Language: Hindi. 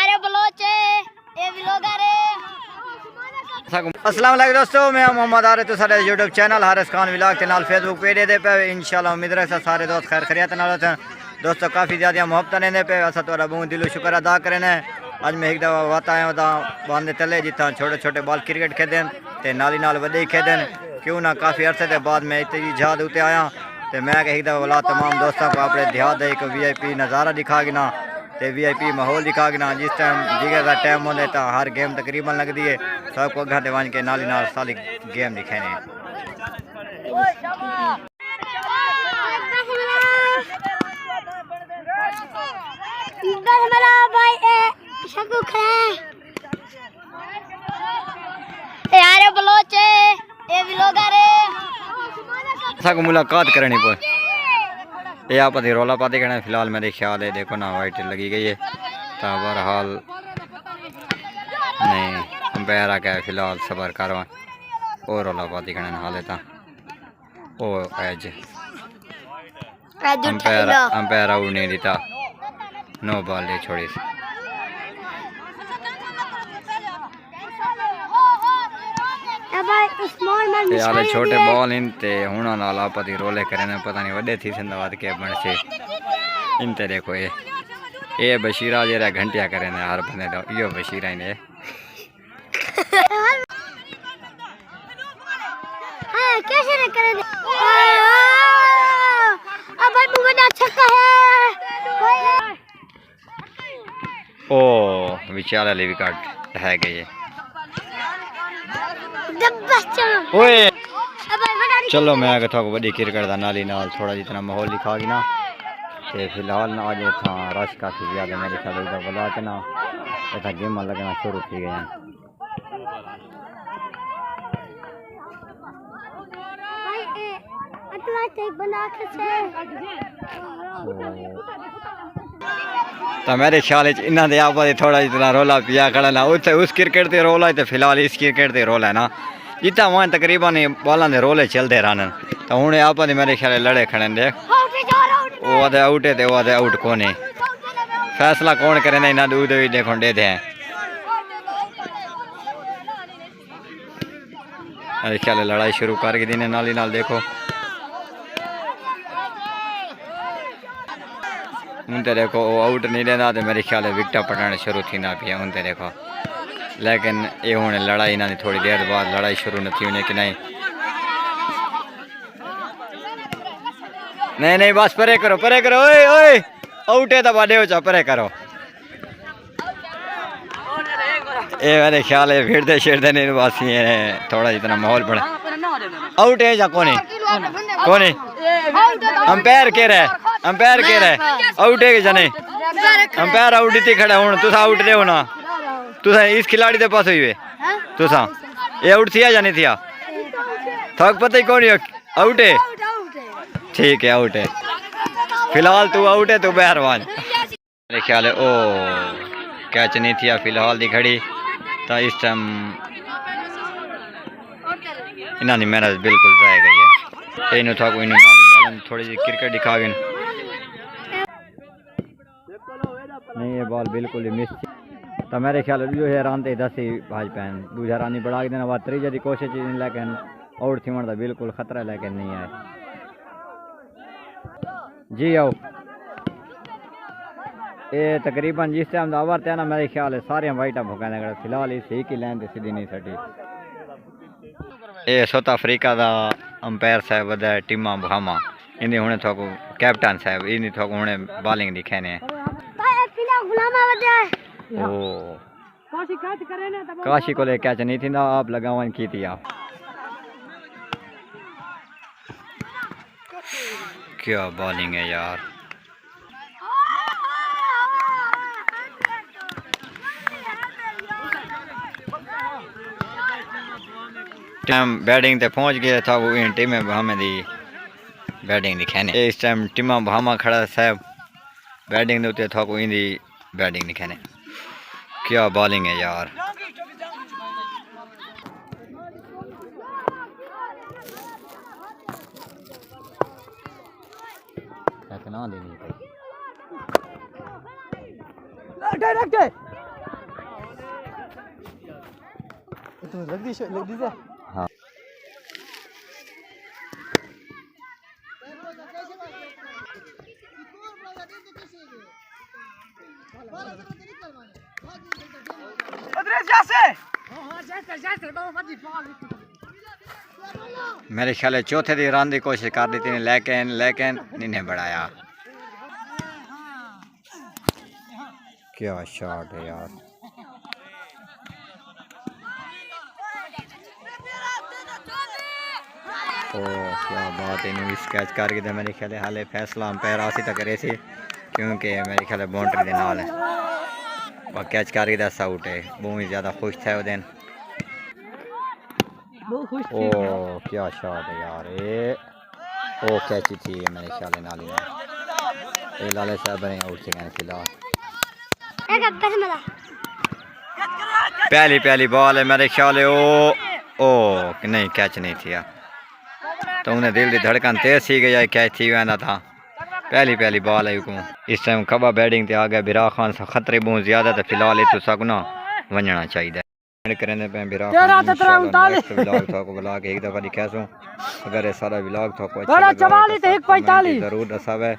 यार बलोचे ये व्लॉगर है। अस्सलाम वालेकुम दोस्तों, मैं मोहम्मद आरिफ तो सारे YouTube channel Haris Khan vlog के नाल फेसबुक पेज दे पे इंशाल्लाह उम्मीद रखता सारे दोस्त खैर खैरियत नाल होते हैं। दोस्तों काफ़ी ज़्यादा मोहब्बत ने पे अस थोड़ा बहुत दिलो शुक्र अदा करें। अज मैं एक दफ़ा वात आया होता बांधे तले जितना छोटे छोटे बाल क्रिकेट खेदें तो नाली नाल वड्डे खेदें क्यों ना काफ़ी अरसे के बाद मैं इतनी जहाद उत्ते आया तो मैं एक दफ़ा वाला तमाम दोस्तों को अपने देहात का एक VIP नज़ारा दिखा गिना तो VIP माहौल दिखा गिना। जिस टाइम जिगर का टाइम होने तो हर गेम तकरीबन लगती है सबको घर वन के नाली नाल सारी गेम दिखाने। यार बलोचे ये व्लॉगर है। को मुलाकात करनी पर ये आप रौला पाते करना फिलहाल मेरे ख्याल है देखो ना वाइट लगी गई है तो बहरहाल नहीं अंपायर आ गया फिलहाल सबर करवा और रौला पाती करना हाल है ओ एज अंपायर आउट नहीं देता नो बॉल दे छोड़ी यार छोटे बॉल इन ते हुना नाल आपदी रोले करे पता नहीं वड्डे थी सिंधाबाद के बन से इन ते देखो ये बशीरा जरा घंटिया करे ने हर बंदे दो यो बशीरा ने हां कैसे ने करे अब भाई मुझे छक्का है ओ विचारा ले विकेट है गई है। ओए चलो मैं आगे थोड़ा बड़ी क्रिकेट का नाली नाल थोड़ा जितना माहौल दिखा गी ना तो फिलहाल ना आज था रश काफ़ी ज़्यादा मेरे ख्याल बला के ना इतना गेम लगना शुरू थी गए हैं। तो मेरे ख्याल इन्होंने आप थोड़ा जितना रोला पिया खड़ा ना उस क्रिकेट के रोला है तो फिलहाल इस क्रिकेट के रोल है ना जितना वहाँ तकरीबन बॉलों के रोले चलते रहने तो हूँ आप मेरे ख्याल लड़े खड़े देख वो आधे आउट है तो वो आधे आउट कौन है फैसला कौन करे ना इन्हें दूध भी देखो दे दें मेरे ख्याल लड़ाई शुरू कर के दिन नाली नाल देखो उनते देखो वो आउट नहीं देना तो मेरे ख्याल विकटा पटाने शुरू थी ना पिया उनते देखो लेकिन ये हूँ लड़ाई इन्होंने थोड़ी देर बाद लड़ाई शुरू न थी उन्हें कि नहीं बस परे करो ओए ओए आउट है तो बाडे हो जा परे करो ये मेरे ख्याल है फिरते शेरते नहीं वासी थोड़ा जितना माहौल बड़ा आउट है या कौन है अंपायर कह रहा है आउट है जाने अंपायर आउट ही खड़ा हूँ तुसा आउट दे ना तुसा इस खिलाड़ी के पास हुई तुसा ये आउट थिया या नहीं थिया थक पता ही कौन आउट है ठीक है आउट है फिलहाल तू आउट है तू बहरवान मेरे ख्याल है ओ कैच नहीं थिया फिलहाल दी घड़ी तो इस टाइम इन्होंने मेहनत बिल्कुल जाए गई है इन था कोई थोड़ी सी क्रिकेट दिखा गए नहीं ये बॉल बिल्कुल ही मिस तो मेरे ख्याल जो है रान 10 ही भाज पैन दूजा रानी बढ़ा के देना बाद त्रीजे की कोशिश लेकिन आउट थी का बिल्कुल खतरा लेकिन नहीं आए जी आओ ये तकरीबन जिस टाइम ओवर थे ना मेरे ख्याल है सारे वाइटा भुकाने फिलहाल इस एक ही लाइन सीधी नहीं सटी ये साउथ अफ्रीका का अंपायर साहब वह टीमा भामा इन्हें हूँ थोको कैप्टन साहब इन्हें थोको हूँ बॉलिंग दिखाने काशी को कैच नहीं थी ना आप लगावन की थी आप क्या बॉलिंग है यार टाइम बैटिंग ते पहुंच गया था वो इन टीम में हमें दी बैटिंग दिखाने इस टाइम टीमा भामा खड़ा साहब बैटिंग दे उते था कोई दी बैटिंग दिखाने क्या बॉलिंग है यार ना लेनी तू लग दी से हाँ मेरे ख्याल है चौथे दी रन की कोशिश कर दी थी लेकिन नहीं बढ़ाया। क्या शॉट है यार। ओ क्या बात है, इन्हें स्केच कर के मेरे ख्याल हाले फैसला अंपायर आसी तक करे सी क्योंकि मेरे ख्याल बाउंड्री के नाल है कैच कर के दस आउट है। बहुत ही ज़्यादा खुश थे वो दिन। ओ क्या शॉट है यार। ये ओ कैची थी मेरे ख्याल नाली ये लाले साहब ने आउट से फिलहाल पहली बॉल है मेरे ख्याल है। ओ नहीं कैच नहीं थी यार, तो उन्हें दिल की धड़कन तेज सी गई कैच थी वह था। पहली बॉल है को इस टाइम खबा बैटिंग ते आ गया बिरा खान से खतरे बहुत ज्यादा तो फिलहाल ये तो सकना वंजना चाहिए करने पे बिरा ब्लॉग एक दफा दिखा सो अगर ये सारा ब्लॉग तो जरूर दसावे।